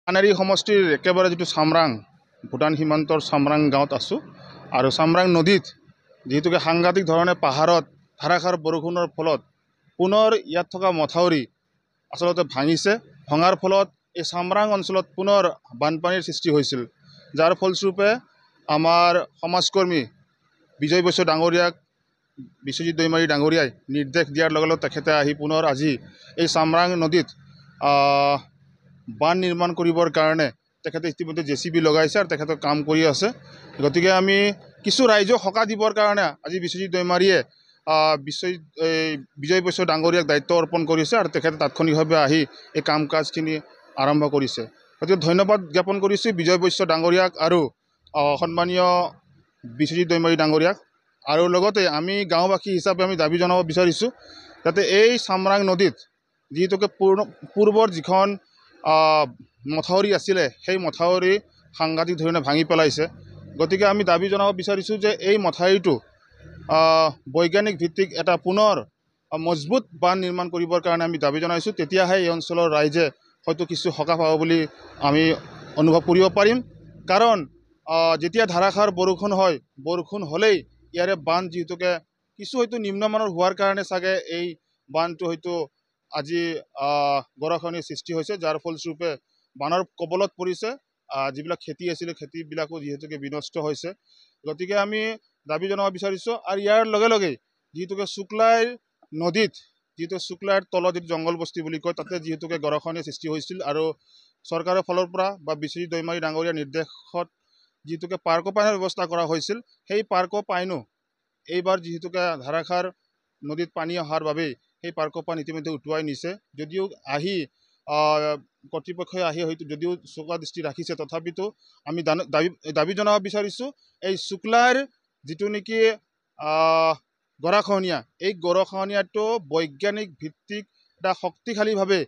কানেৰী সমষ্টিৰ একেবাৰে যিটো চামৰাং ভূটান সীমান্তৰ চামৰাং গাঁৱত আছোঁ আৰু চামৰাং নদীত যিহেতুকে সাংঘাতিক ধৰণে পাহাৰত ধাৰাসাৰ বৰষুণৰ ফলত পুনৰ ইয়াত থকা মথাউৰি আচলতে ভাঙিছে। ভঙাৰ ফলত এই চামৰাং অঞ্চলত পুনৰ বানপানীৰ সৃষ্টি হৈছিল, যাৰ ফলস্বৰূপে আমাৰ সমাজকৰ্মী বিজয় বৈশ্য ডাঙৰীয়াক বিশ্বজিৎ দৈমাৰী ডাঙৰীয়াই নিৰ্দেশ দিয়াৰ লগে লগে তেখেতে আহি পুনৰ আজি এই চামৰাং নদীত বান নিৰ্মাণ কৰিবৰ কাৰণে তেখেতে ইতিমধ্যে JCB লগাইছে আৰু তেখেতে কাম কৰি আছে। গতিকে আমি কিছু ৰাইজক সকাহ দিবৰ কাৰণে আজি বিশ্বজিৎ দৈমাৰীয়ে বিজয় বৈশ্য ডাঙৰীয়াক দায়িত্ব অৰ্পণ কৰিছে আৰু তেখেতে তাৎক্ষণিকভাৱে আহি এই কাম কাজখিনি আৰম্ভ কৰিছে। গতিকে ধন্যবাদ জ্ঞাপন কৰিছোঁ বিজয় বৈশ্য ডাঙৰীয়াক আৰু সন্মানীয় বিশ্বজিৎ দৈমাৰী ডাঙৰীয়াক। আৰু লগতে আমি গাঁওবাসী হিচাপে আমি দাবী জনাব বিচাৰিছোঁ যাতে এই চামৰাং নদীত যিহেতুকে পূৰ্বৰ যিখন মথাউৰি আছিলে সেই মথাউৰি সাংঘাতিক ধৰণে ভাঙি পেলাইছে। গতিকে আমি দাবী জনাব বিচাৰিছোঁ যে এই মথাউৰিটো বৈজ্ঞানিক ভিত্তিক এটা পুনৰ মজবুত বান নিৰ্মাণ কৰিবৰ কাৰণে আমি দাবী জনাইছোঁ। তেতিয়াহে এই অঞ্চলৰ ৰাইজে হয়তো কিছু সকাহ পাব বুলি আমি অনুভৱ কৰিব পাৰিম। কাৰণ যেতিয়া ধাৰাসাৰ বৰষুণ হয়, বৰষুণ হ'লেই ইয়াৰে বান যিহেতুকে কিছু হয়তো নিম্নমানৰ হোৱাৰ কাৰণে চাগে এই বানটো হয়তো আজি গৰাখহনীয়াৰ সৃষ্টি হৈছে, যাৰ ফলস্বৰূপে বানৰ কবলত পৰিছে। যিবিলাক খেতি আছিলে খেতিবিলাকো যিহেতুকে বিনষ্ট হৈছে। গতিকে আমি দাবী জনাব বিচাৰিছোঁ। আৰু ইয়াৰ লগে লগে যিহেতুকে শুক্লাই নদীত যিহেতু শুক্লাইৰ তলত যিটো জংঘল বস্তি বুলি কয় তাতে যিহেতুকে গৰাখহনীয়াৰ সৃষ্টি হৈছিল আৰু চৰকাৰৰ ফালৰ পৰা বা বিশ্বজিৎ দৈমাৰী ডাঙৰীয়াৰ নিৰ্দেশত যিহেতুকে পাৰ্ক পাইনৰ ব্যৱস্থা কৰা হৈছিল, সেই পাৰ্ক পাইনো এইবাৰ যিহেতুকে ধাৰাসাৰ নদীত পানী অহাৰ বাবেই সেই পাৰ্ক পাইন ইতিমধ্যে উটুৱাই নিছে। যদিও আহি কৰ্তৃপক্ষই আহি হয়তো যদিও চোকা দৃষ্টি ৰাখিছে, তথাপিতো আমি দাবী জনাব বিচাৰিছোঁ এই শুক্লাইৰ যিটো নেকি গৰাখহনীয়া, এই গৰাখহনীয়াটো বৈজ্ঞানিক ভিত্তিক এটা শক্তিশালীভাৱে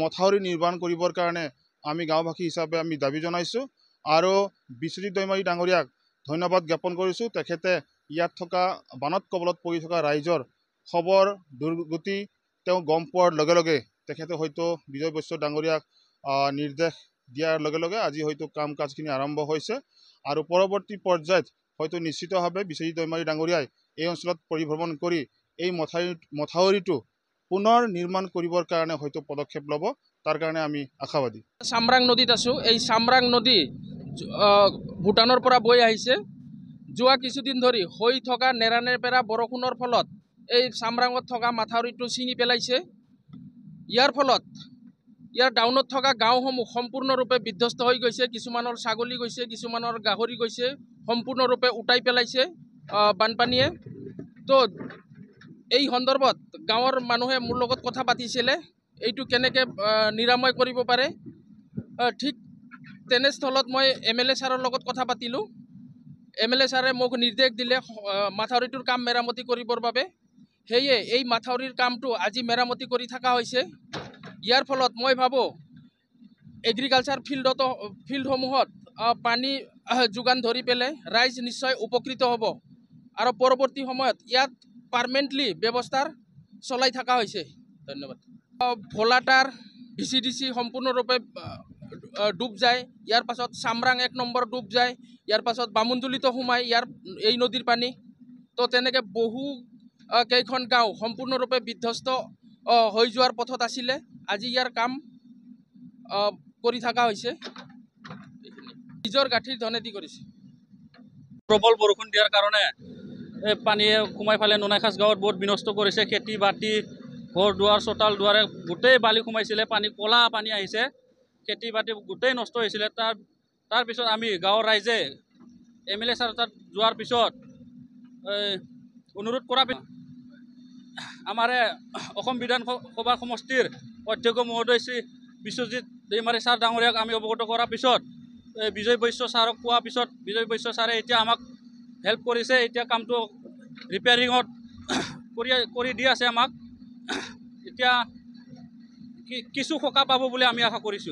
মথাউৰি নিৰ্মাণ কৰিবৰ কাৰণে আমি গাঁওবাসী হিচাপে আমি দাবী জনাইছোঁ আৰু বিশ্বজিৎ দৈমাৰী ডাঙৰীয়াক ধন্যবাদ জ্ঞাপন কৰিছোঁ। তেখেতে ইয়াত থকা বানত কবলত পৰি থকা ৰাইজৰ খবৰ দুৰ্গতি তেওঁ গম পোৱাৰ লগে লগে তেখেতে হয়তো বিজয় বৈশ্য ডাঙৰীয়াক নিৰ্দেশ দিয়াৰ লগে লগে আজি হয়তো কাম কাজখিনি আৰম্ভ হৈছে আৰু পৰৱৰ্তী পৰ্যায়ত হয়তো নিশ্চিতভাৱে বিশ্বজিৎ দৈমাৰী ডাঙৰীয়াই এই অঞ্চলত পৰিভ্ৰমণ কৰি এই মথাউৰিটো পুনৰ নিৰ্মাণ কৰিবৰ কাৰণে হয়তো পদক্ষেপ ল'ব, তাৰ কাৰণে আমি আশাবাদী। চামৰাং নদীত আছোঁ। এই চামৰাং নদী ভূটানৰ পৰা বৈ আহিছে। যোৱা কিছুদিন ধৰি হৈ থকা নেৰানেপেৰা বৰষুণৰ ফলত এই চামৰাঙত থকা মাথাউৰিটো ছিঙি পেলাইছে। ইয়াৰ ফলত ইয়াৰ ডাউনত থকা গাঁওসমূহ সম্পূৰ্ণৰূপে বিধ্বস্ত হৈ গৈছে। কিছুমানৰ ছাগলী গৈছে, কিছুমানৰ গাহৰি গৈছে, সম্পূৰ্ণৰূপে উটাই পেলাইছে বানপানীয়ে। তো এই সন্দৰ্ভত গাঁৱৰ মানুহে মোৰ লগত কথা পাতিছিলে এইটো কেনেকৈ নিৰাময় কৰিব পাৰে। ঠিক তেনেস্থলত মই MLA ছাৰৰ লগত কথা পাতিলোঁ। MLA ছাৰে মোক নিৰ্দেশ দিলে মাথাউৰিটোৰ কাম মেৰামতি কৰিবৰ বাবে। সেয়ে এই মাথাউৰিৰ কামটো আজি মেৰামতি কৰি থকা হৈছে। ইয়াৰ ফলত মই ভাবোঁ এগ্ৰিকালচাৰ ফিল্ডসমূহত পানী যোগান ধৰি পেলাই ৰাইজ নিশ্চয় উপকৃত হ'ব আৰু পৰৱৰ্তী সময়ত ইয়াত পাৰ্মানেণ্টলি ব্যৱস্থাৰ চলাই থকা হৈছে। ধন্যবাদ। ভোলাটাৰ VCDC সম্পূৰ্ণৰূপে ডুব যায়। ইয়াৰ পাছত চামৰাং 1 নম্বৰ ডুব যায়। ইয়াৰ পাছত বামুণজুলিতো সোমায় এই নদীৰ পানী। তো তেনেকৈ বহু কেইখন গাঁও সম্পূৰ্ণৰূপে বিধ্বস্ত হৈ যোৱাৰ পথত আছিলে। আজি ইয়াৰ কাম কৰি থকা হৈছে। নিজৰ গাঁঠিৰ ধনেদি কৰিছে। প্ৰবল বৰষুণ দিয়াৰ কাৰণে এই পানীয়ে সোমাই ফালে নোনাইখাজ গাঁৱত বহুত বিনষ্ট কৰিছে। খেতি বাতি ঘৰ দুৱাৰ চোতাল দুৱাৰে গোটেই বালি সোমাইছিলে। পানী ক'লা পানী আহিছে, খেতি বাতি গোটেই নষ্ট হৈছিলে। তাৰপিছত আমি গাঁৱৰ ৰাইজে MLA ছাৰ তাত যোৱাৰ পিছত অনুৰোধ কৰা আমাৰ অসম বিধানসভা সমষ্টিৰ অধ্যক্ষ মহোদয় শ্ৰী বিশ্বজিৎ দৈমাৰী ছাৰ ডাঙৰীয়াক আমি অৱগত কৰাৰ পিছত বিজয় বৈশ্য ছাৰক কোৱাৰ পিছত বিজয় বৈশ্য ছাৰে এতিয়া আমাক হেল্প কৰিছে। এতিয়া কামটো ৰিপেয়াৰিঙত কৰি দি আছে আমাক। এতিয়া কিছু সকাহ পাব বুলি আমি আশা কৰিছোঁ।